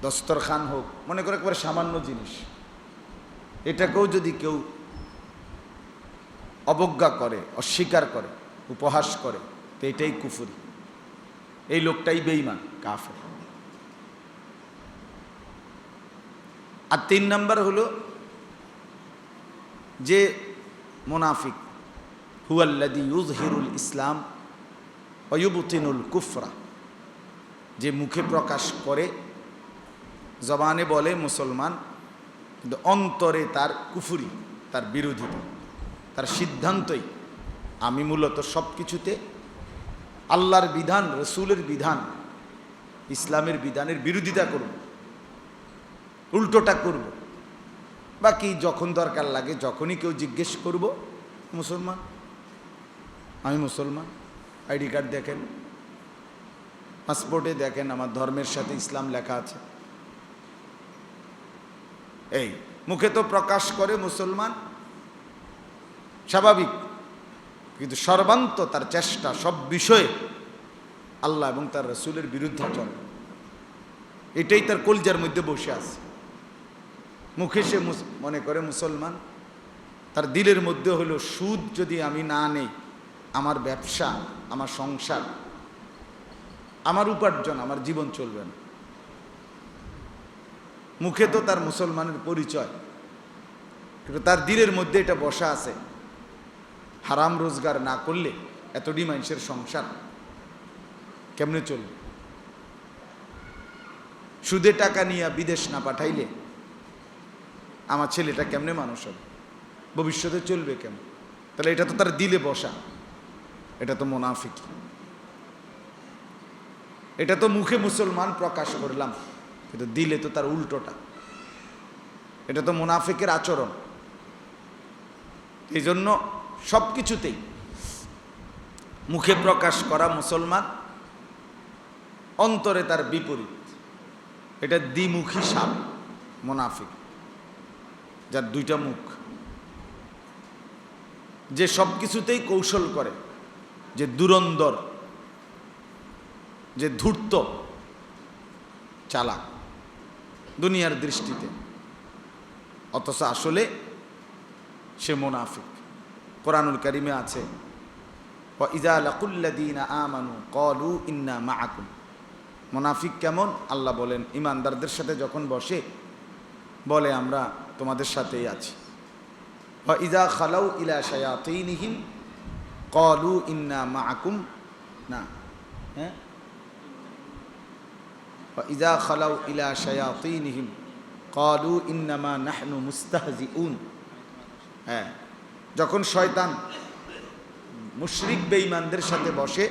দস্তরখান হোক, মনে করে একবারে সামান্য জিনিস, এটাকেও যদি কেউ অবজ্ঞা করে, অস্বীকার করে, উপহাস করে, তো এটাই কুফরি, এই লোকটাই বেঈমান, কাফের। আর 3 নাম্বার হলো যে মুনাফিক, হুয়াল্লাযী ইউযহিরুল ইসলাম ওয়া ইউবতিনুল কুফরা, যে মুখে প্রকাশ করে, জবানে বলে মুসলমান, কিন্তু অন্তরে তার কুফরি, তার বিরোধিতা, তার সিদ্ধান্তই আমি মূলত সব কিছুতে আল্লাহর বিধান, রসুলের বিধান, ইসলামের বিধানের বিরোধিতা করব, উল্টোটা করব। বাকি যখন দরকার লাগে, যখনই কেউ জিজ্ঞেস করব, মুসলমান, আমি মুসলমান, আইডি কার্ড দেখেন, পাসপোর্টে দেখেন আমার ধর্মের সাথে ইসলাম লেখা আছে। এই মুখে তো প্রকাশ করে মুসলমান, স্বাভাবিক, কিন্তু সর্বান্ত তার চেষ্টা সব বিষয়ে আল্লাহ এবং তার রসুলের বিরুদ্ধাচরণ, এটাই তার কলজার মধ্যে বসে আছে। মুখে সে মনে করে মুসলমান, তার দিলের মধ্যে হলো সুদ যদি আমি না নেই, আমার ব্যবসা, আমার সংসার, আমার উপার্জন, আমার জীবন চলবে না। মুখে তো তার মুসলমানের পরিচয়, কিন্তু তার দিলের মধ্যে এটা বসা আছে, হারাম রোজগার না করলে এতটি মানুষের সংসার কেমনে চলবে? সুদে টাকা নিয়ে বিদেশ না পাঠাইলে আমার ছেলেটা কেমনে মানুষ হবে, ভবিষ্যতে চলবে কেমন? তাহলে এটা তো তার দিলে বসা, এটা তো মুনাফিকি। এটা তো মুখে মুসলমান প্রকাশ করলাম, কিন্তু দিলে তো তার উল্টোটা, এটা তো মুনাফিকের আচরণ। এই জন্য সব কিছুতেই মুখে প্রকাশ করা মুসলমান, অন্তরে তার বিপরীত, এটা দ্বিমুখী সাপ, মুনাফিক, যার 2টা মুখ, যে সব কিছুতেই কৌশল করে, যে দুরন্দর, যে ধূর্ত, চালাক দুনিয়ার দৃষ্টিতে, অথচ আসলে সে মুনাফিক। কোরআনুল কারিমে আছে, ওয়া ইযা লাকুল্লাযীনা আমানু ক্বালু ইন্না মাআকুম। মুনাফিক কেমন? আল্লাহ বলেন, ইমানদারদের সাথে যখন বসে বলে আমরা তোমাদের সাথেই আছি। ওয়া ইযা খালাউ ইলা শায়াতিনহিম ক্বালু ইন্না মাআকুম, না, হ্যাঁ, ওয়া ইযা খালাউ ইলা শায়াতিনহিম ক্বালু ইন্নামা নাহনু মুস্তাহজিউন। হ্যাঁ, যখন শয়তান মুশরিক বেঈমানদের সাথে বসে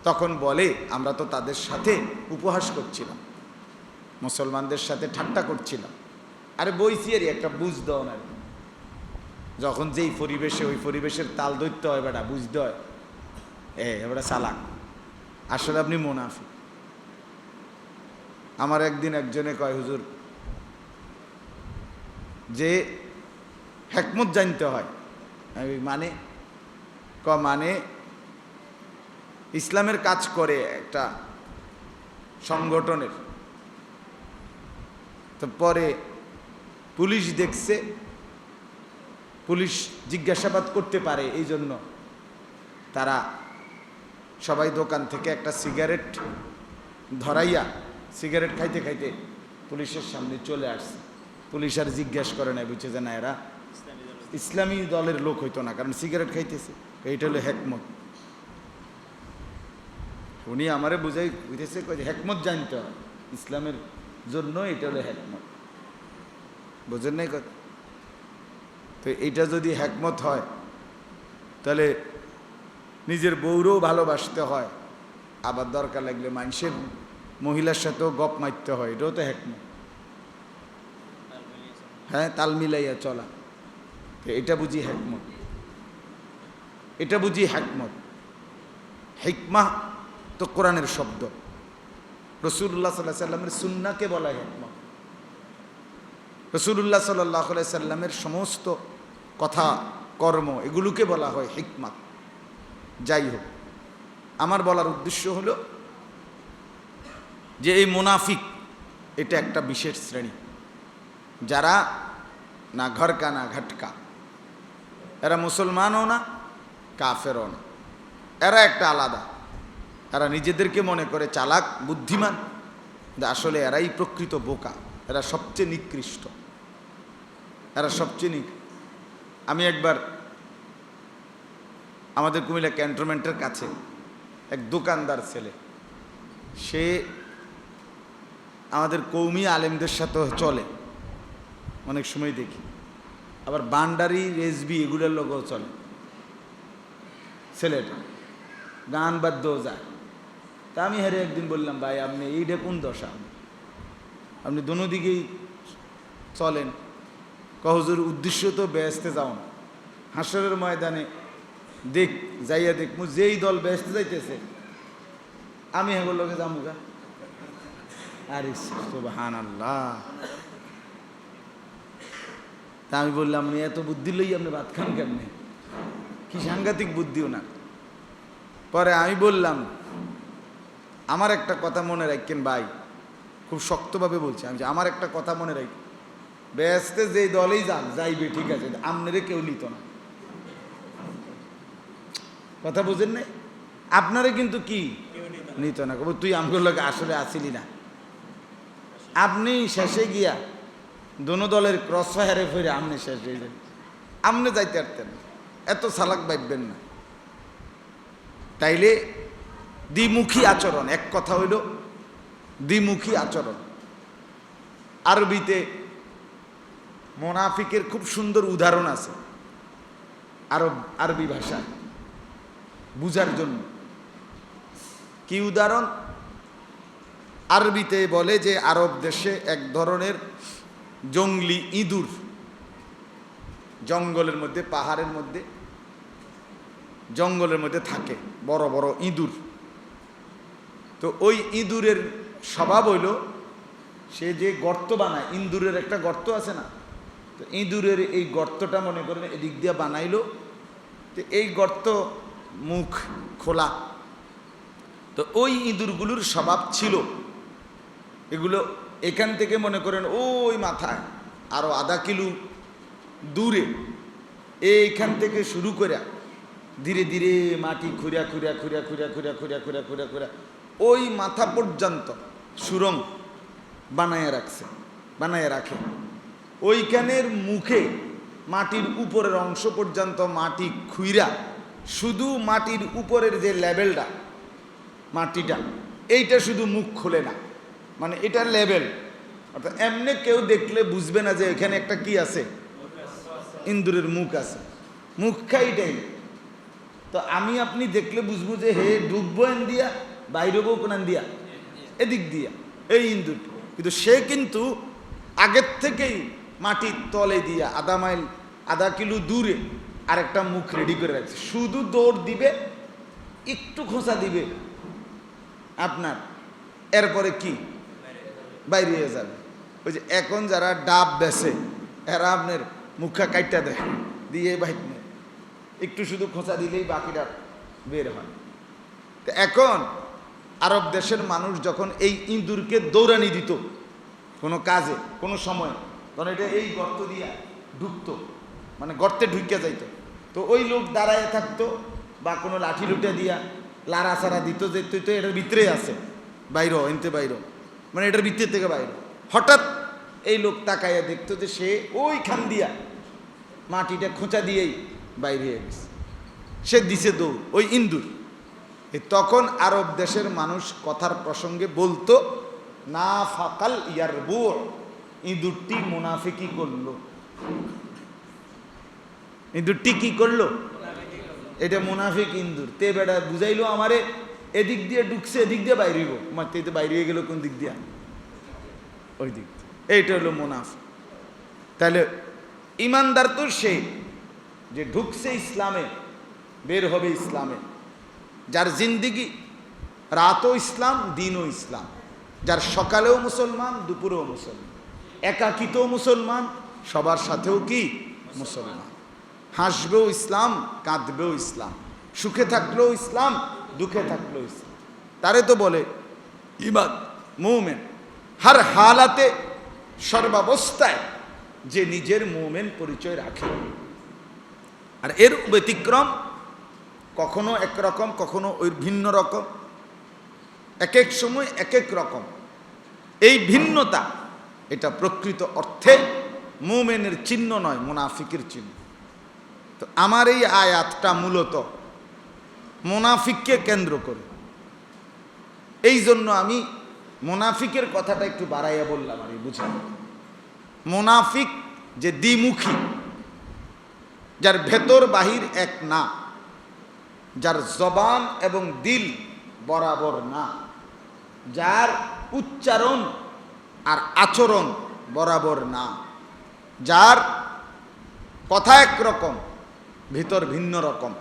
তখন বলে আমরা তো তাদের সাথে উপহাস করছিলাম, মুসলমানদের সাথে ঠাট্টা করছিলাম। আরে বইছি আর একটা বুঝ দাও না, যখন যেই পরিবেশে ওই পরিবেশের তাল ধরতে হয়, বেটা বুঝতে হয়, এবার চালাক, আসলে আপনি মুনাফিক। আমার একদিন একজনে কয়, হুজুর, যে হিকমত জানতে হয়, মানে মানে ইসলামের কাজ করে একটা সংগঠনের, তো পরে পুলিশ দেখছে, পুলিশ জিজ্ঞাসাবাদ করতে পারে, এই জন্য তারা সবাই দোকান থেকে একটা সিগারেট ধরাইয়া সিগারেট খাইতে খাইতে পুলিশের সামনে চলে আসছে। পুলিশ আর জিজ্ঞাসা করে না, বুঝছে যে না এরা ইসলামী দলের লোক হইতো না, কারণ সিগারেট খাইতেছে। এইটা হলো হিকমত। উনি আমারে বুঝাই বুঝেছে, হিকমত জানতে হয় ইসলামের জন্য, এটা হলো হিকমত। বুঝেন নাই কথা? তো এইটা যদি হিকমত হয়, তাহলে নিজের বউরেও ভালোবাসতে হয়, আবার দরকার লাগলে মানুষের মহিলার সাথেও গপ মারতে হয়, এটাও তো হিকমত। হ্যাঁ, তাল মিলাইয়া চলা, তো এটা বুঝি হিকমত, এটা বুঝি হিকমত। হিকমা তো কোরআনের শব্দ, রাসূলুল্লাহ সাল্লাল্লাহু আলাইহি সাল্লামের সুন্নাহকে বলা হয় হিকমত। রাসূলুল্লাহ সাল্লাল্লাহু আলাইহি সাল্লামের সমস্ত কথা, কর্ম, এগুলোকে বলা হয় হিকমত। যাই হোক, আমার বলার উদ্দেশ্য হলো যে এই মুনাফিক এটা একটা বিশেষ শ্রেণী, যারা না ঘরকা না ঘটকা, এরা মুসলমানও না কাফেরও না, এরা একটা আলাদা। এরা নিজেদেরকে মনে করে চালাক বুদ্ধিমান, কিন্তু আসলে এরাই প্রকৃত বোকা, এরা সবচেয়ে নিকৃষ্ট, এরা সবচেয়ে আমি একবার আমাদের কুমিল্লা ক্যান্টনমেন্টের কাছে এক দোকানদার ছেলে, সে আমাদের কৌমি আলেমদের সাথে চলে, অনেক সময় দেখি, আবার বান্ডারি রেজবি এগুলোর লোকও চলে। ছেলেটা গান বাদ্যও যায়। তা আমি হেরে একদিন বললাম, ভাই আপনি এইটা কোন দশা, আপনি দোনো দিকেই চলেন। কহজুর উদ্দেশ্য তো বেহেশতে যাও না, হাসরের ময়দানে দেখ যাইয়া দেখ যেই দল বেহেশতে যাইতেছে আমি হেগুলোর লোকে যামুগা। আরে সুবহানাল্লাহ। তা আমি বললাম, আপনি এত বুদ্ধি লই আপনি ভাত খান কেমনে, কি সাংঘাতিক বুদ্ধিও না। পরে আমি বললাম, আমার একটা কথা মনে রাখেন ভাই, খুব শক্তভাবে বলছি আমি, আমার একটা কথা মনে রাখি, বেহেশতে যেই দলেই যান যাইবে ঠিক আছে, আপনারে কেউ নিত না। কথা বুঝেন নাই? আপনারে কিন্তু কি নিত না, তুই আমগুলো লোক আসলে আসিলি না। আপনি শেষে গিয়া দোনো দলের ক্রস ফায়ারে ফিরে আপনি শেষ হয়ে যান, আপনি যাইতে পারতেন, এত চালাক ভাববেন না। তাইলে দ্বিমুখী আচরণ, এক কথা হইল দ্বিমুখী আচরণ। আরবিতে মুনাফিকের খুব সুন্দর উদাহরণ আছে আরবি ভাষায় বুঝার জন্য। কি উদাহরণ? আরবিতে বলে যে আরব দেশে এক ধরনের জঙ্গলি ইঁদুর, জঙ্গলের মধ্যে, পাহাড়ের মধ্যে, জঙ্গলের মধ্যে থাকে বড় বড় ইঁদুর। তো ওই ইঁদুরের স্বভাব হইল, সে যে গর্ত বানায়, ইঁদুরের একটা গর্ত আছে না, তো ইঁদুরের এই গর্তটা মনে করেন এদিক দিয়ে বানাইলো, তো এই গর্ত মুখ খোলা। তো ওই ইঁদুরগুলোর স্বভাব ছিল, এগুলো এখান থেকে মনে করেন ওই মাথায় আরো আধা কিলো দূরে, এইখান থেকে শুরু করে ধীরে ধীরে মাটি খুঁড়া খুঁড়া খুঁড়া খুঁড়া খুঁড়া খুঁড়া খুঁড়া খুঁড়া খুঁড়া ওই মাথা পর্যন্ত সুরঙ্গ বানায় রাখে। ওইখানের মুখে মাটির উপরের অংশ পর্যন্ত মাটি খুইরা, শুধু মাটির উপরের যে লেভেলটা মাটিটা, এইটা শুধু মুখ খোলে না, মানে এটা লেভেল। অর্থাৎ এমনি কেউ দেখলে বুঝবে না যে এখানে একটা কি আছে, ইন্দুরের মুখ আছে, মুখ খাইটাই। তো আমি আপনি দেখলে বুঝবো যে হে ডুববো এন দিয়া, বাইরেবো কোন দিয়া, এদিক দিয়া এই ইন্দুর। কিন্তু সে কিন্তু আগের থেকেই মাটির তলে দিয়া আধা কিলো দূরে আরেকটা মুখ রেডি করে রাখছে, শুধু দৌড় দিবে, একটু খোঁচা দিবে আপনার, এরপরে কি বাইরে হয়ে যাবে। ওই যে এখন যারা ডাব বেছে, এরা আপনার মুখা কাইটা দেয়, দিয়ে বাইর একটু শুধু খোঁচা দিলেই বাকিটা বের হয়। তো এখন আরব দেশের মানুষ যখন এই ইঁদুরকে দৌড়ানি দিত কোনো কাজে, কোনো সময়, তখন এটা এই গর্ত দিয়া ঢুকতো, মানে গর্তে ঢুকে যাইতো। তো ওই লোক দাঁড়ায় থাকতো বা কোনো লাঠি লুটে দিয়া লাড়া সারা দিত যে তুই তো এটার ভিতরে আছে, বাইর এনতে বাইর, মানে এটার ভিতর থেকে বাইর। হঠাৎ এই লোক তাকাইয়া দেখতো যে সে ওইখান দিয়া মাটিটা খোঁচা দিয়েই বাইরে হয়ে গেছে, সে দিছে দৌড় ওই ইন্দুর। তখন আরব দেশের মানুষ কথার প্রসঙ্গে বলতো, না ফাকাল ইয়ারবু, ইঁদুরটি মুনাফিকি করলো। ইঁদুরটি কি করলো? এটা মুনাফিক ইন্দুর। তে বেটা বুঝাইলো আমারে, এদিক দিয়ে ঢুকছে, এদিক দিয়ে বাইরে হইব, আমার তে বাইরে হয়ে গেল কোন দিক দিয়া, ওই দিক দিয়ে। এইটা হলো মুনাফিক। তাহলে ইমানদার তো সে যে ঢুকছে ইসলামে, বের হবে ইসলামে, যার জিন্দিগি রাতও ইসলাম, দিনও ইসলাম, যার সকালেও মুসলমান, দুপুরেও মুসলমান, একাকিতেও মুসলমান, সবার সাথেও কি মুসলমান, হাসবেও ইসলাম, কাঁদবেও ইসলাম, সুখে থাকলেও ইসলাম, দুঃখে থাকলেও ইসলাম। তারে তো বলে ইমান, মুমিন। হার হালাতে, সর্বাবস্থায় যে নিজের মুমিন পরিচয় রাখে। আর এর ব্যতিক্রম কখনো একরকম, কখনো ওই ভিন্ন রকম, এক এক সময় এক এক রকম। এই ভিন্নতা এটা প্রকৃত অর্থে মুমিনের চিহ্ন নয়, মুনাফিকের চিহ্ন। তো আমার এই আয়াতটা মূলত মুনাফিককে কেন্দ্র করে, এই জন্য আমি মুনাফিকের কথাটা একটু বাড়াইয়া বললাম। আর বুঝলাম মুনাফিক যে দ্বিমুখী, যার ভেতর বাহির এক না, যার জবান এবং দিল বরাবর না, যার উচ্চারণ আর আচরণ বরাবর না, যার কথা একরকম ভিতর ভিন্ন রকম,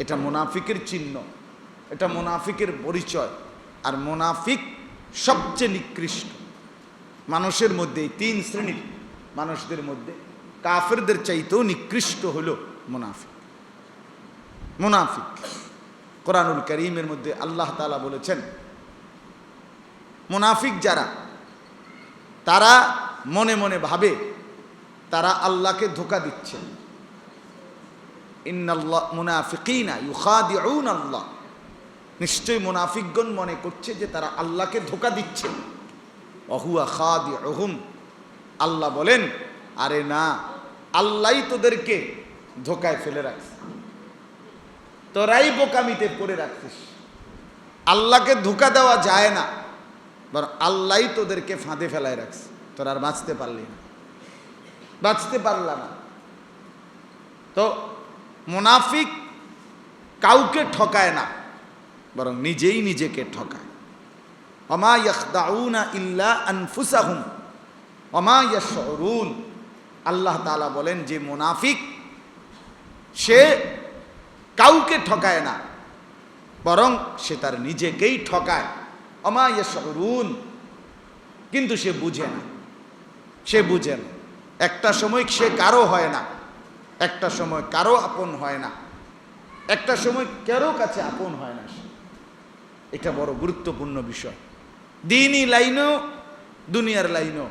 এটা মুনাফিকের চিহ্ন, এটা মুনাফিকের পরিচয়। আর মুনাফিক সবচেয়ে নিকৃষ্ট মানুষের মধ্যে, এই তিন শ্রেণীর মানুষদের মধ্যে কাফেরদের চাইতেও নিকৃষ্ট হলো মুনাফিক। মুনাফিক কোরআনুল কারীমের মধ্যে আল্লাহ তাআলা বলেছেন, মুনাফিক যারা, তারা মনে মনে ভাবে তারা আল্লাহকে ধোঁকা দিচ্ছে। ইন্নাল্লাহ মুনাফিকিনা ইউখাদিউন আল্লাহ, নিশ্চয়ই মুনাফিকগণ মনে করছে যে তারা আল্লাহকে ধোঁকা দিচ্ছে। ওয়াহুয়া খাদিউহুম, আল্লাহ বলেন আরে না, আল্লাহই তোদেরকে ধোঁকায় ফেলে রাখছে, তোরাই বোকামিতে পড়ে রাখছিস। আল্লাহকে ধোঁকা দেওয়া যায় না, বরং আল্লাহই তোদেরকে ফাঁদে ফেলায় রাখছে, তোরা আর বাঁচতে পারলি না, বাঁচতে পারলা না। তো মুনাফিক কাউকে ঠকায় না, বরং নিজেই নিজেকে ঠকায়। ওমা ইয়াখদাউনা ইল্লা আনফুসাহুম ওমা ইয়াশউরুন, আল্লাহ তাআলা বলেন যে মুনাফিক সে কাউকে ঠকায় না, বরং সে তার নিজেকেই ঠকায়। ওমা ইয়াশউরুন, কিন্তু সে বুঝে না, সে বুঝে না। একটা সময় সে কারো হয় না, একটা সময় কারো আপন হয় না, একটা সময় কারো কাছে আপন হয় না। এটা বড় গুরুত্বপূর্ণ বিষয়। দ্বীনি লাইনও দুনিয়ার লাইনও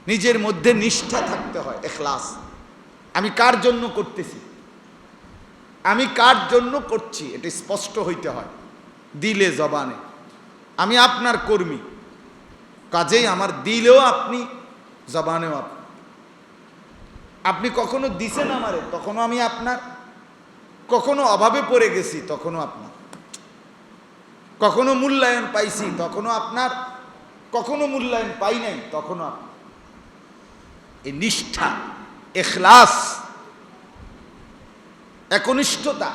নিজের মধ্যে নিষ্ঠা থাকতে হয়, ইখলাস। আমি কার জন্য করতেছি, আমি কার জন্য করছি, এটা স্পষ্ট হইতে হয় দিলে জবানে। আমি আপনার কর্মী, কাজেই আমার দিলেও আপনি, জবানেও আপনি। আপনি কখনো দিছেন আমারে, তখনও আমি আপনার। কখনো অভাবে পড়ে গেছি, তখনও আপনার। কখনো মূল্যায়ন পাইছি, তখনও আপনার। কখনো মূল্যায়ন পাই নাই, তখনও আপনার। এই নিষ্ঠা, ইখলাস, একনিষ্ঠতা,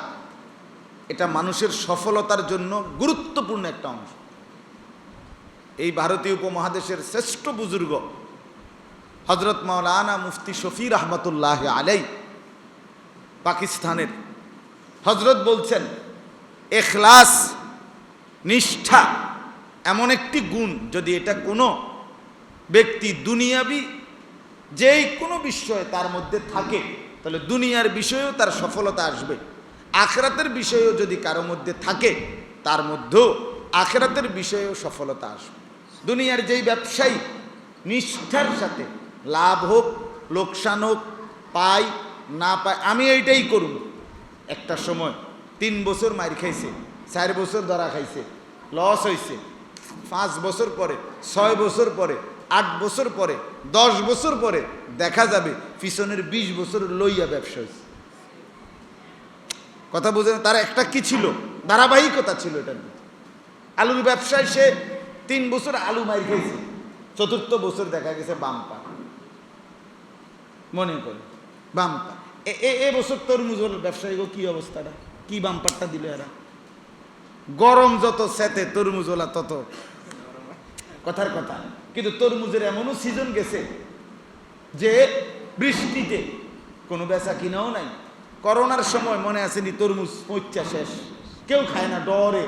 এটা মানুষের সফলতার জন্য গুরুত্বপূর্ণ একটা অংশ। এই ভারতীয় উপমহাদেশের শ্রেষ্ঠ বুজুর্গ হযরত মাওলানা মুফতি শফি রহমতুল্লাহ আলাই, পাকিস্তানের হযরত বলছেন, ইখলাস, নিষ্ঠা এমন একটি গুণ, যদি এটা কোনো ব্যক্তি দুনিয়াবি যেই কোনো বিষয়ে তার মধ্যে থাকে, তাহলে দুনিয়ার বিষয়েও তার সফলতা আসবে। আখিরাতের বিষয়েও যদি কারো মধ্যে থাকে, তার মধ্যেও আখিরাতের বিষয়েও সফলতা আসবে। দুনিয়ার যেই ব্যবসায়ী নিষ্ঠার সাথে লাভ হোক লোকসান হোক, পাই না পাই, আমি এইটাই করব, একটা সময় 3 বছর মার খাইছে, 4 বছর ধরা খাইছে, লস হয়েছে, 5 বছর পরে, 6 বছর পরে, 8 বছর পরে, 10 বছর পরে দেখা যাবে পিছনের 20 বছর লইয়া ব্যবসা হয়েছে। কথা বুঝে না? তার একটা কি ছিল, ধারাবাহিকতা ছিল এটার মধ্যে। আলুর ব্যবসায় সে 3 বছর আলু মার খাইছে, 4র্থ বছর দেখা গেছে বাম্পার। মনে করে বাম্পার। এ বছর তরমুজ ব্যবসায়ী কি অবস্থাটা, কি বাম্পারটা দিল এরা। গরম যত সেতে তরমুজওয়ালা তত, কথার কথা। কিন্তু তরমুজের এমনও সিজন গেছে যে বৃষ্টিতে কোনো বেচা কিনাও নাই। করোনার সময় মনে আসেনি, তরমুজ পচা শেষ, কেউ খায় না ডরে।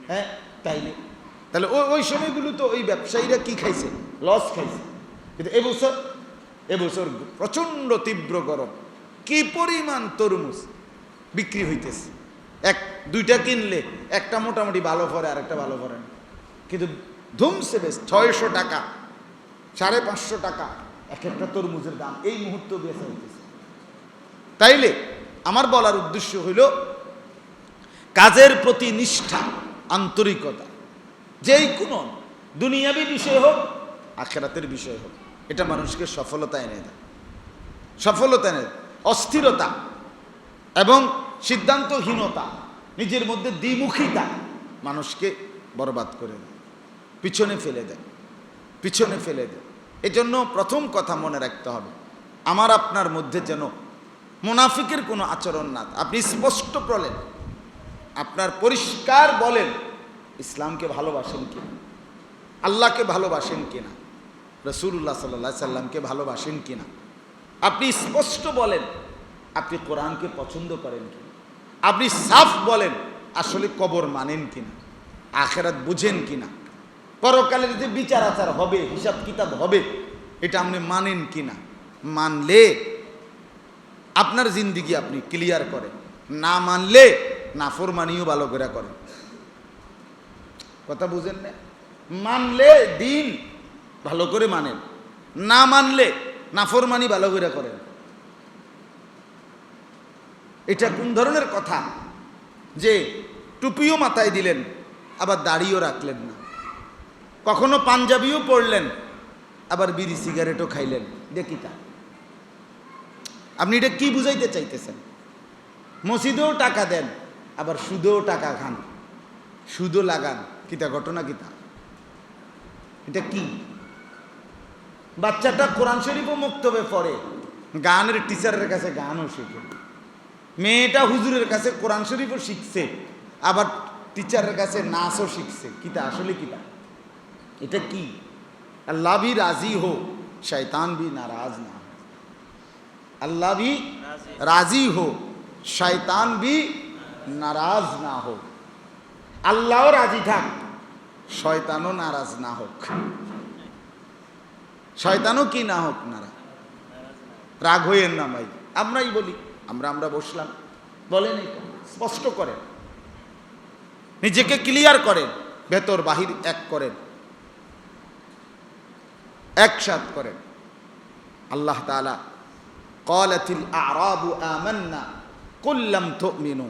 হ্যাঁ তাই না? তাহলে ওই সময়গুলো তো ওই ব্যবসায়ীরা কি খাইছে, লস খাইছে। কিন্তু এবছর প্রচন্ড তীব্র গরম, কি পরিমাণ তরমুজ বিক্রি হইতেছে। 1-2টা কিনলে একটা মোটামুটি ভালো পড়ে, আর একটা ভালো পড়ে না। কিন্তু ধুমসে বেশ 600 টাকা, 550 টাকা এক একটা তরমুজের দাম এই মুহূর্তে বেচা হইতেছে। তাইলে আমার বলার উদ্দেশ্য হইল কাজের প্রতি নিষ্ঠা, আন্তরিকতা, যেই কোনো দুনিয়াবী বিষয় হোক আখিরাতের বিষয় হোক, এটা মানুষকে সফলতা এনে দেয়। সফলতা এনে দেয়। অস্থিরতা এবং সিদ্ধান্তহীনতা, নিজের মধ্যে দ্বিমুখিতা মানুষকে বরবাদ করে দেয়, পিছনে ফেলে দেয়, পিছনে ফেলে দেয়। এজন্য প্রথম কথা মনে রাখতে হবে, আমার আপনার মধ্যে যেন মুনাফিকের কোনো আচরণ না। আপনি স্পষ্ট বলেন, আপনার পরিষ্কার বলেন ইসলামকে ভালোবাসেন কিনা, আল্লাহকে ভালোবাসেন কিনা, রাসূলুল্লাহ সাল্লাল্লাহু আলাইহি সাল্লামকে ভালোবাসেন কিনা। আপনি স্পষ্ট বলেন আপনি কোরআনকে পছন্দ করেন কিনা। আপনি সাফ বলেন আসলে কবর মানেন কিনা, আখিরাত বুঝেন কিনা, পরকালের যে বিচার আচার হবে, হিসাব কিতাব হবে, এটা আপনি মানেন কিনা। মানলে আপনার জিন্দিগি আপনি ক্লিয়ার করেন, না মানলে নাফরমানিও ভালো করে করেন। কথা বুঝেন না? মানলে দিন ভালো করে মানেন, না মানলে নাফরমানি ভালো করে করেন। এটা কোন ধরনের কথা যে টুপিও মাথায় দিলেন আবার দাড়িও রাখলেন না, কখনো পাঞ্জাবিও পরলেন আবার বিড়ি সিগারেটও খাইলেন, দেখি তা আপনি এটা কি বুঝাইতে চাইতেছেন? মসজিদেও টাকা দেন আবার সুদেও টাকা খান, সুদও লাগান, কিতা ঘটনা কিতা? এটা কি? বাচ্চাটা কোরআন শরীফও মক্তবে পড়ে, গানের টিচারের কাছে গানও শিখে, মেয়েটা হুজুরের কাছে কোরআন শরীফও শিখছে আবার টিচারের কাছে নাচও শিখছে, কিতা আসলে কিতা? এটা কি? আল্লাহ ভি রাজি হো শয়তান ভি নারাজ না, আল্লাহ ভি রাজি হো শয়তান ভি নারাজ না হো। আল্লাহও রাজি থাক, শয়তানও নারাজ না হোক। শয়তানও কি না হোক, নারাজ। রাগ হইয়েন না ভাই, আমরাই বলি, আমরা বসলাম, বলেন এটা স্পষ্ট করেন, নিজেকে ক্লিয়ার করেন, ভেতর বাহির এক করেন, একসাথ করেন। আল্লাহ তাআলা ক্বালাতিল আ'রাবু আমান্না কুল লাম তু'মিনু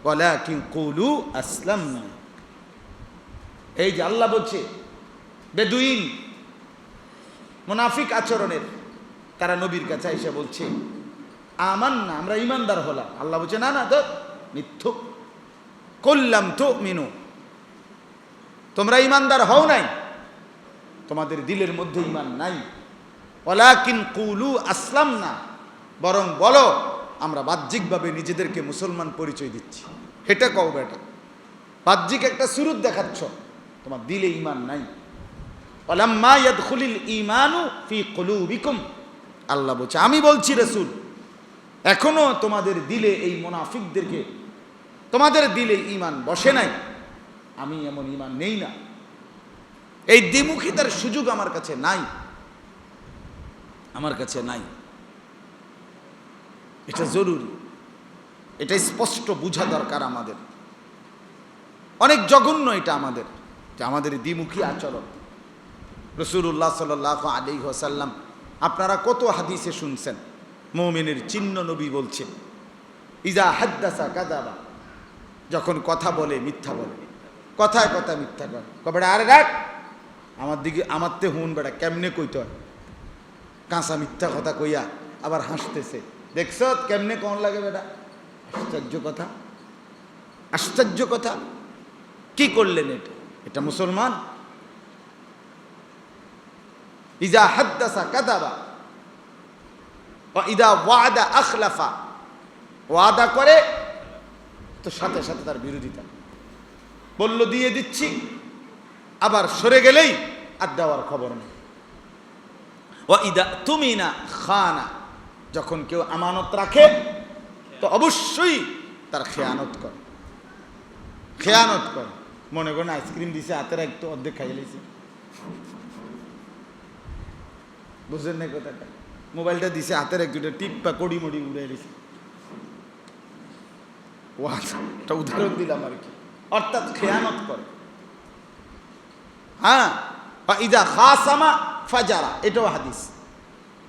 ওয়ালাকিন কুলু আসলামনা। এই যে আল্লাহ বলছে বেদুইন মুনাফিক আচরণের, তারা নবীর কাছে এসে বলছে আমান্না, আমরা ইমানদার হলাম। আল্লাহ বলছে না না, তো মিথ্যুক, কুল লাম তু'মিনু, তোমরা ইমানদার হও নাই, তোমাদের দিলের মধ্যে ঈমান নাই। ওয়ালাকিন কুলু আসলামনা, বরং বলো আমরা বাহ্যিকভাবে নিজেদেরকে মুসলমান পরিচয় দিচ্ছি। এটা কও বেটা, বাহ্যিক একটা সুরত দেখাচ্ছ, তোমার দিলে ঈমান নাই। ওয়ালাম্মা ইয়াদখুলিল ঈমানু ফি কুলুবিকুম, আল্লাহ বলছে আমি বলছি রাসূল, এখনো তোমাদের দিলে এই মুনাফিকদেরকে, তোমাদের দিলে ঈমান বসে নাই, আমি এমন ঈমান নেই না। এই দ্বিমুখিতার সুযোগ আমার কাছে নাই, আমার কাছে নাই। এটা জরুরি, এটা স্পষ্ট বোঝা দরকার আমাদের। অনেক জঘন্য এটা আমাদের, যে আমাদের দ্বিমুখী আচরণ। রাসূলুল্লাহ সাল্লাল্লাহু আলাইহি ওয়াসাল্লাম, আপনারা কত হাদিসে শুনছেন, মুমিনের চিহ্ন নবী বলছে ইজা হাদ্দাসা কাযাবা, যখন কথা বলে মিথ্যা বলে, কথায় কথা মিথ্যা করে। কবে আরে রাখ, আমার দিকে আমার তে হুন বেটা, কেমনে কইতে হয়, কাঁচা মিথ্যা কথা কইয়া আবার হাসতেছে, দেখছ কেমনে কোন লাগে বেটা। আশ্চর্য কথা, আশ্চর্য কথা। কি করলেন এটা? এটা মুসলমান? ইজা হাদ্দাসা কাযাবা ওয়া ইদা ওয়াদা আখলাফা, ওয়াদা করে তো সাথে সাথে তার বিরোধিতা, বলল দিয়ে দিচ্ছি, আবার সরে গেলেই আর দেওয়ার খবর নেই। ওয়া ইদা তুমিনা খানা, যখন কেউ আমানত রাখে তো অবশ্যই তার খেয়ানত করে, খেয়ানত করে। মনে করেন আইসক্রিম দিছে, হাতের একটু অর্ধেক খাইয়ে লাইছে, বুঝলেন না কথাটা? মোবাইলটা দিছে হাতের এক দুটো টিপ্পা কড়ি মড়ি উড়ে দিছে, ওটা উদাহরণ দিলাম আর কি। অর্থাৎ খেয়ানত করে, হ্যাঁ, বা ইদা খাসামা ফাজারা, এটাও হাদিস।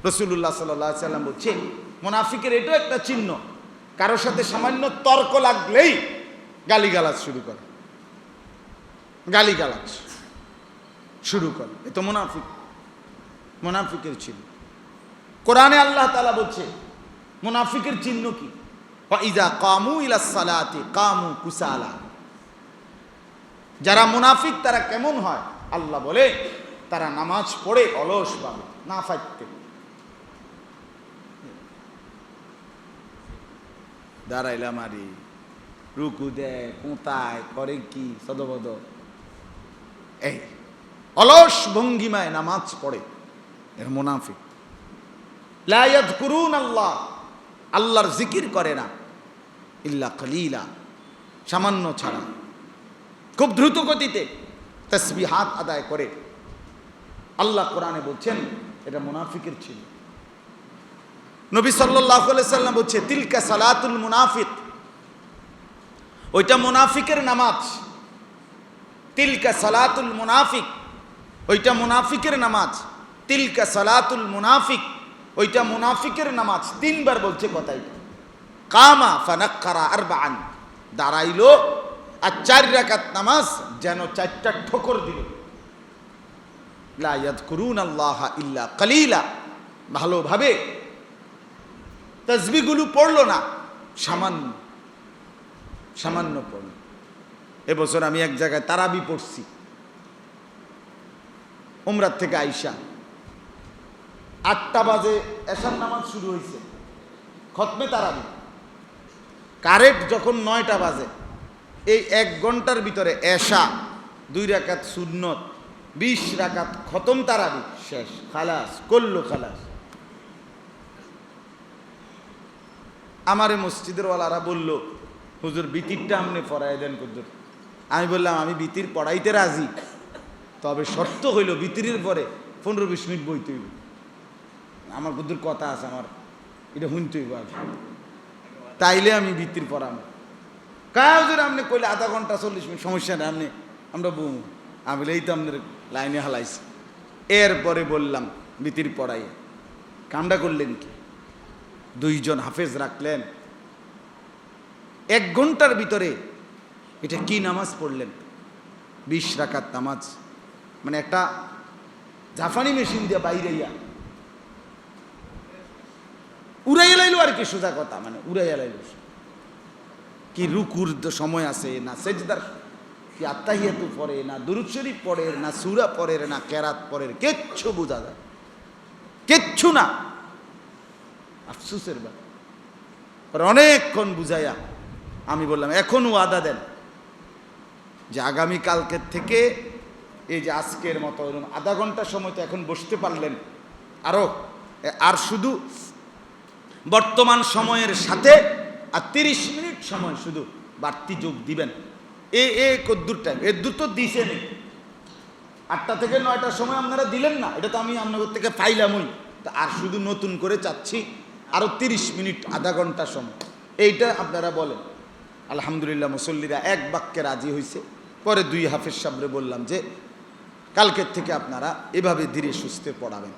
রাসূলুল্লাহ সাল্লাল্লাহু আলাইহি সাল্লাম বলছে মুনাফিকের এটাও একটা চিহ্ন, কারোর সাথে সামান্য তর্ক লাগলেই গালিগালাজ শুরু করে, গালিগালাজ শুরু করে। এ তো মুনাফিক, মুনাফিকের চিহ্ন। কোরআনে আল্লাহ তাআলা বলছে মুনাফিকের চিহ্ন কি, ইযা কামু ইলাস সালাতি কামু কুসালা। যারা মুনাফিক তারা কেমন হয়, আল্লাহ বলে তারা নামাজ পড়ে অলস ভাবে, না ফাইতে। দাঁড়াইলাম আরে, রুকু দেয়, কোঁতায়, করে কি সদবদ, এই অলস ভঙ্গিমায় নামাজ পড়ে, এর মুনাফিক। লা ইয়াযকুরুন আল্লাহ, আল্লাহর জিকির করে না, ইল্লা কালিলা, সামান্য ছাড়া। খুব দ্রুত গতিতে তাসবিহাত আদায় করে। আল্লাহ কোরআনে বলছেন এটা মুনাফিকের ছিল। নবী সাল্লাল্লাহু আলাইহি সাল্লাম বলছে তিলকা সালাতুল মুনাফিক, ওইটা মুনাফিকের নামাজ। তিলকা সালাতুল মুনাফিক, ওইটা মুনাফিকের নামাজ। তিলকা সালাতুল মুনাফিক, ওইটা মুনাফিকের নামাজ। তিনবার বলছে কথাই। কামা ফানাক্কারা আরবাআন, দাঁড়াইলো আর 4 রাকাত নামাজ যেন 4টা ঠোকর দিল। লা ইয়াযকুরুনাল্লাহা ইল্লা কালিলা, ভালোভাবে তাসবিহগুলো পড়লো না, সামান্য সামান্য পড়ল। এবছর আমি এক জায়গায় তারাবি পড়ছি, উমরার থেকে আইসা 8টা বাজে এশার নামাজ শুরু হয়েছে, খতমে তারাবি কারেক্ট যখন 9টা বাজে, এই 1 ঘন্টার ভিতরে এশা 2 রাকাত সুন্নত, 20 রাকাত খতম তারাবি শেষ, খালাস করলো, খালাস। আমারে মসজিদের ওয়ালারা বলল হুজুর বিতিরটা আপনি পড়াই দেন হুজুর। আমি বললাম আমি বিতির পড়াইতে রাজি, তবে শর্ত হইল বিতিরের পরে 15-20 মিনিট বইতে হইব। আমার হুজুর কথা আছে, আমার এটা শুনতে হইব আগে, তাইলে আমি বিতির পড়াবো। কাজ হুজুর আপনি কইলে আধা ঘন্টা 40 মিনিট, সমস্যা নেই, আপনি আমরা বউ। আমি বলে এই তো আপনার লাইনে হালাইছি। এরপরে বললাম বিতির পড়াই, কামটা করলেন কি, 2 জন হাফেজ রাখলেন, 1 ঘন্টার ভিতরে এটা কি নামাজ পড়লেন, 20 রাকাত নামাজ। মানে একটা জাফানি মেশিন দিয়ে বাইরাইয়া উড়াইয়া লাইলো আর কি, সোজা কথা, মানে উড়াইয়া লাইলো। কি রুকুর সময় আছে না, সেজদার কি আত্তাহিয়াতু পড়ে না, দুরূদ শরীফ পড়ে না, সূরা পড়ে না, কেরাত পড়ে, কিচ্ছু বোঝা যায়, কিচ্ছু না। আফসোসের ব্যাপার। অনেকক্ষণ বুঝাইয়া আমি বললাম এখন ওয়াদা দেন যে আগামী কালকের থেকে এই যে আজকের মতো আধা ঘন্টা সময় তো এখন বসতে পারলেন, আর শুধু বর্তমান সময়ের সাথে আর 30 মিনিট সময় শুধু বাড়তি যোগ দিবেন। কদ্দুর টাইম, এর দূর তো দিছে নেই, 8টা থেকে 9টার সময় আপনারা দিলেন না, এটা তো আমি আপনাদের থেকে পাইলামই। তা আর শুধু নতুন করে চাচ্ছি আরও 30 মিনিট, আধা ঘন্টা সময়, এইটা আপনারা বলেন। আলহামদুলিল্লাহ মুসল্লিরা এক বাক্যে রাজি হয়েছে। পরে 2 হাফেজ সাহেবরে বললাম যে কালকের থেকে আপনারা এভাবে ধীরে সুস্থে পড়াবেন।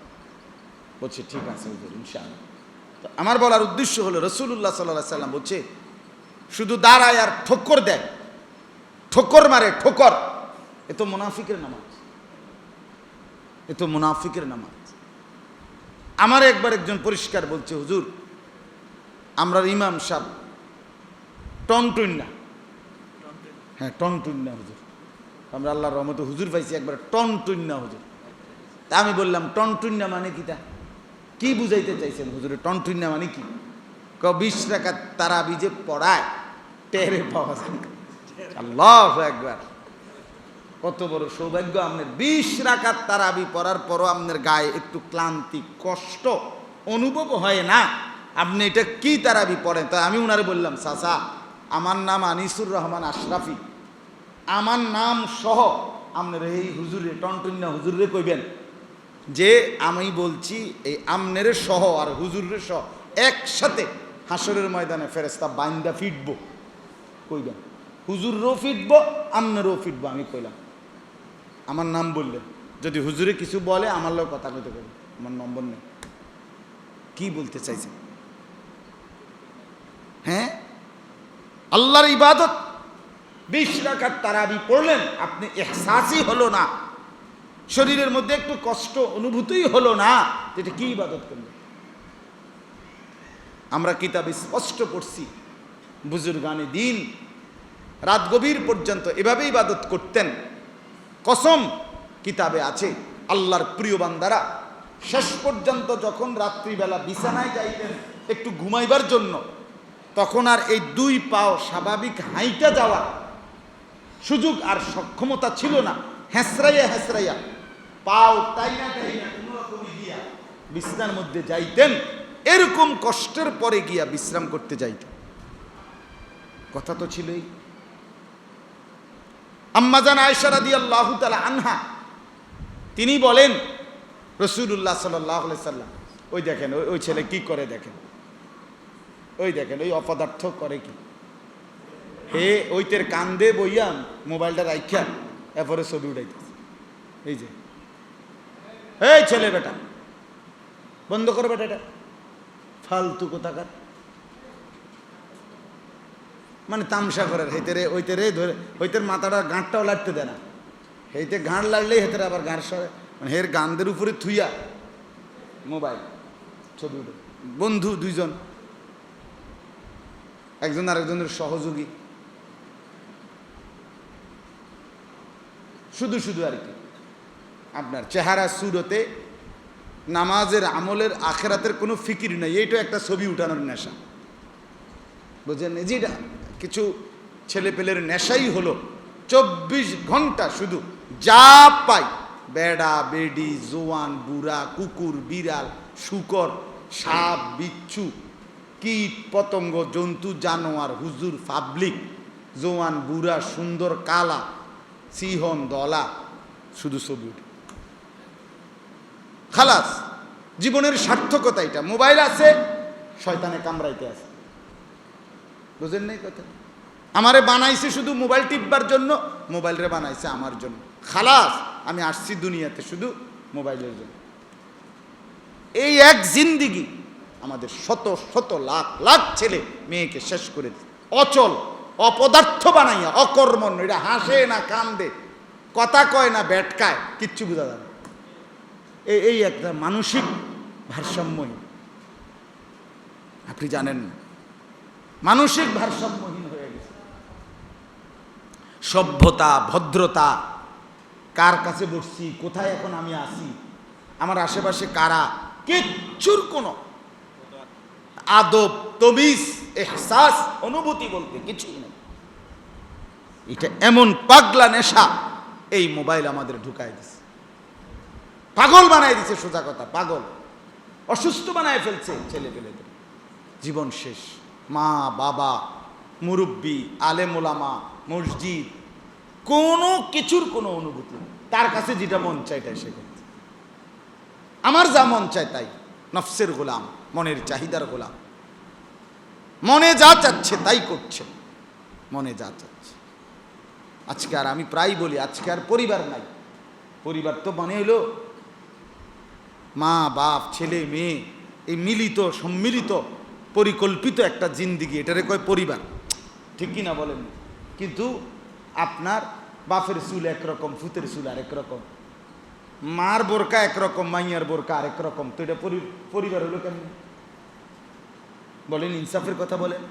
বলছে ঠিক আছে হুজুর ইনশাআল্লাহ। তো আমার বলার উদ্দেশ্য হলো রাসূলুল্লাহ সাল্লাল্লাহু আলাইহি সাল্লাম বলছে শুধু দাঁড়ায় আর ঠোক্কর দেয়, ঠোক্কর মারে, ঠোকর, এ তো মুনাফিকের নামাজ, এ তো মুনাফিকের নামাজ। আমার একবার একজন পরিষ্কার বলছে হুজুর আমরা ইমাম সাহেব টনটুন্না, হ্যাঁ টনটুন্না হুজুর, আমরা আল্লাহর রহমতে হুজুর পাইছি একবার টনটুন্না হুজুর। তা আমি বললাম টনটুন্না মানে কিটা, কি বুঝাইতে চাইছেন হুজুরে, টনটুন্না মানে কি? 20 রাকাত তারাবি যে পড়ায় টেরে পাওয়া যায়। আল্লাহু আকবার, কত বড় সৌভাগ্য আপনার। 20 রাকাত তারাবি পড়ার পরও আপনার গায়ে একটু ক্লান্তি, কষ্ট অনুভব হয় না, আপনি এটা কি তারাবি পড়েন? তা আমি উনারে বললাম চাচা আমার নাম আনিসুর রহমান আশরাফি, আমার নাম সহ আপনার এই হুজুরে টনটুন্না হুজুরে কইবেন যে আমি বলছি এই আমনের সহ আর হুজুরের সহ একসাথে হাসরের ময়দানে ফেরেশতা বাইন্দা ফিটবো, কইবেন হুজুরও ফিটবো আমনেরও ফিটবো। আমি কইলাম আমার নাম বললেন, যদি হুজুরে কিছু বলে আমার লোক কথা কইতে পারবে, আমার নম্বর নেই। কি বলতে চাইছেন? হ্যাঁ, আল্লাহর ইবাদত 20 রাকাত তারাবি পড়লেন, আপনি ইহসাসই হলো না, শরীরের মধ্যে একটু কষ্ট অনুভূতিই হলো না, এটা কি ইবাদত করলেন? আমরা কিতাবে স্পষ্ট পড়ছি, বুজুর্গানে দিন রাত গভীর পর্যন্ত এভাবে ইবাদত করতেন। কসম, কিতাবে আছে আল্লাহর প্রিয় বান্দারা শেষ পর্যন্ত যখন রাত্রিবেলা বিছানায় যাইতেন একটু ঘুমাইবার জন্য, তখন আর এই 2 পাও স্বাভাবিক হাইটা যাওয়া সুযোগ আর সক্ষমতা ছিল না। হেসরাইয়া হেসরাইয়া পাও টাইনা টাইনা কোনোরকমে গিয়া বিছানার মধ্যে যাইতেন, এরকম কষ্টের পরে গিয়া বিশ্রাম করতে যাইতেন। কথা তো ছিলই। আম্মাজান আয়েশা রাদিয়াল্লাহু তাআলা আনহা তিনি বলেন, রাসূলুল্লাহ সাল্লাল্লাহু আলাইহি সাল্লাম, ওই দেখেন ওই ছেলে কি করে, দেখেন ওই দেখেন ওই অপদার্থ করে কি, হে ওইতের কান্দে বইয়া মোবাইলটা রাইখা এরপরে ছবি উঠাইতেছে। এই যে এই ছেলে বেটা বন্ধ করো বেটা, এটা ফালতু কোথাকার, মানে তামসা করার। হেতেরে ওইতেরে ধরে হইতের মাথাটা গাঁটটাও লাড়তে দেয় না, হেইতে গাঁট লাড়লেই হেতেরে আবার গাঁট সরে, মানে হের গানদের উপরে থুইয়া মোবাইল ছবি উঠে। বন্ধু 2 জন, একজন আরেকজনের সহযোগী, শুধু শুধু আর কি আপনার চেহারা সুরতে নামাজের আমলের আখেরাতের কোনো ফিকির নাই, এইটা একটা ছবি উঠানোর নেশা, বুঝলেন? যেটা কিছু ছেলেপেলের নেশাই হলো 24 ঘন্টা শুধু যা পাই, বেড়া বেডি জোয়ান বুড়া কুকুর বিড়াল শুকর সাপ বিচ্ছু কীট পতঙ্গ জন্তু জানোয়ার হুজুর পাবলিক জোয়ান বুড়া সুন্দর কালা সিহন দলা, শুধু ছবি উঠে। খালাস, জীবনের সার্থকতা এটা। মোবাইল আছে, শয়তানে কামড়াইতে আছে, বুঝেন নাই কথা? আমারে বানাইছে শুধু মোবাইল টিপবার জন্য, মোবাইলরে বানাইছে আমার জন্য। খালাস, আমি আসছি দুনিয়াতে শুধু মোবাইলের জন্য। এই এক জিন্দিগি আমাদের শত শত লাখ লাখ ছেলে মেয়েকে শেষ করে দিচ্ছে, অচল অপদার্থ বানাইয়া, অকর্মণ্য। এটা হাসে না কান্দে, কথা কয় না ব্যাটকায়, কিচ্ছু বোঝা যাবে। এই একটা মানসিক ভারসাম্যহীন, আপনি জানেন না, মানসিক ভারসাম্যহীন হয়ে গেছে। সভ্যতা ভদ্রতা, কার কাছে বসছি, কোথায় এখন আমি আছি, আমার আশেপাশে কারা, কিচ্ছুর কোনো আদব তমিজ এহসাস অনুভূতি বলতে কিছুই নেই। এটা এমন পাগলা নেশা এই মোবাইল আমাদের ঢুকাই দিছে, পাগল বানাই দিছে। সোজা কথা, পাগল, অসুস্থ বানায় ফেলছে ছেলে পেলেদের। জীবন শেষ। মা বাবা মুরব্বী আলেম ওলামা মসজিদ, কোনো কিছুর কোনো অনুভূতি, তার কাছে যেটা মন চায় তাই সে করছে। আমার যা মন চায় তাই, নফসের গোলাম, মনের চাহিদার গোলাম, মনে যা চাচ্ছে তাই করছে, মনে যা চাচ্ছে। আজকে আর আমি প্রায় বলি, আজকে আর পরিবার নাই। পরিবার তো মনে হলো মা বাপ ছেলে মেয়ে, এই মিলিত সম্মিলিত পরিকল্পিত একটা জিন্দিগি, এটারে কয় পরিবার, ঠিক কিনা বলেন? কিন্তু আপনার বাপের চুল একরকম, ফুতের চুল আরেক রকম, মার বোরকা একরকম, মাইয়ার বোরকা আরেক রকম, তো এটা পরিবার হলো কেমন? বলেন, ইনসাফের কথা বলেন।